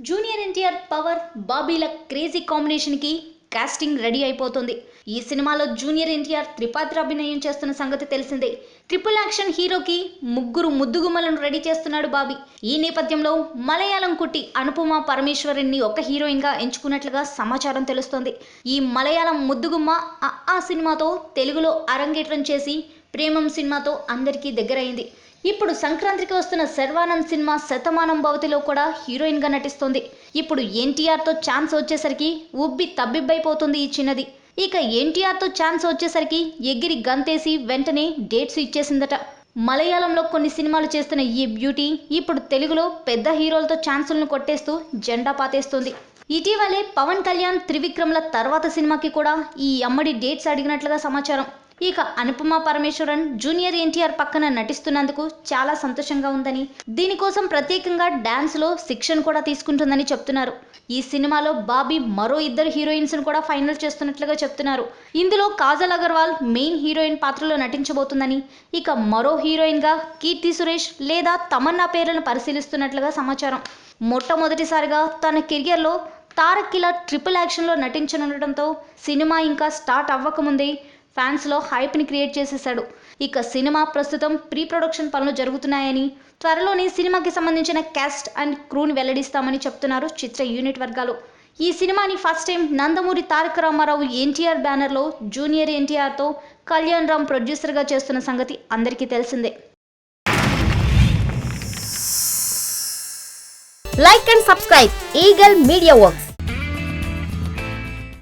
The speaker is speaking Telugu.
జూనియర్ ఎన్టీఆర్ పవర్ బాబీల క్రేజీ కాంబినేషన్ కి కాస్టింగ్ రెడీ అయిపోతుంది. ఈ సినిమాలో జూనియర్ ఎన్టీఆర్ త్రిపాత్ర అభినయం చేస్తున్న సంగతి తెలిసిందే. ట్రిపుల్ యాక్షన్ హీరోకి ముగ్గురు ముద్దుగుమ్మలను రెడీ చేస్తున్నాడు బాబీ. ఈ నేపథ్యంలో మలయాళం కుట్టి అనుపమ పరమేశ్వరన్ని ఒక హీరోయిన్ గా ఎంచుకున్నట్లుగా సమాచారం తెలుస్తోంది. ఈ మలయాళం ముద్దుగుమ్మ ఆ సినిమాతో తెలుగులో అరంగేట్రం చేసి ప్రేమం సినిమాతో అందరికీ దగ్గరైంది. ఇప్పుడు సంక్రాంతికి వస్తున్న శర్వానంద్ సినిమా శతమానం భవతిలో కూడా హీరోయిన్ గా నటిస్తోంది. ఇప్పుడు ఎన్టీఆర్ తో ఛాన్స్ వచ్చేసరికి ఉబ్బి తబ్బిబ్బైపోతుంది ఈ చిన్నది. ఇక ఎన్టీఆర్ తో ఛాన్స్ వచ్చేసరికి ఎగిరి గంతేసి వెంటనే డేట్స్ ఇచ్చేసిందట. మలయాళంలో కొన్ని సినిమాలు చేస్తున్న ఈ బ్యూటీ ఇప్పుడు తెలుగులో పెద్ద హీరోలతో ఛాన్సులను కొట్టేస్తూ జెండా పాతేస్తుంది. ఇటీవలే పవన్ కళ్యాణ్ త్రివిక్రమ్ల తర్వాత సినిమాకి కూడా ఈ అమ్మడి డేట్స్ అడిగినట్లుగా సమాచారం. ఇక అనుపమ పరమేశ్వరన్ జూనియర్ ఎన్టీఆర్ పక్కన నటిస్తున్నందుకు చాలా సంతోషంగా ఉందని, దీనికోసం ప్రత్యేకంగా డాన్స్ లో శిక్షణ కూడా తీసుకుంటుందని చెప్తున్నారు. ఈ సినిమాలో బాబీ మరో ఇద్దరు హీరోయిన్స్ ను కూడా ఫైనల్ చేస్తున్నట్లుగా చెప్తున్నారు. ఇందులో కాజల్ అగర్వాల్ మెయిన్ హీరోయిన్ పాత్రలో నటించబోతుందని, ఇక మరో హీరోయిన్ గా కీర్తి సురేష్ లేదా తమన్నా పేర్లను పరిశీలిస్తున్నట్లుగా సమాచారం. మొట్టమొదటిసారిగా తన కెరియర్లో తారక్ ఇలా ట్రిపుల్ యాక్షన్లో నటించనుండటంతో సినిమా ఇంకా స్టార్ట్ అవ్వకముందే ఫ్యాన్స్లో హైప్ని క్రియేట్ చేసేశాడు. ఇక సినిమా ప్రస్తుతం ప్రీ ప్రొడక్షన్ పనులు జరుగుతున్నాయని, త్వరలోనే సినిమాకి సంబంధించిన క్యాస్ట్ అండ్ క్రూని వెల్లడిస్తామని చెప్తున్నారు చిత్ర యూనిట్ వర్గాలు. ఈ సినిమాని ఫస్ట్ టైం నందమూరి తారక రామారావు ఎన్టీఆర్ బ్యానర్లో జూనియర్ ఎన్టీఆర్తో కళ్యాణ్ రామ్ ప్రొడ్యూసర్గా చేస్తున్న సంగతి అందరికీ తెలిసిందే. Like and subscribe Eagle Media Works.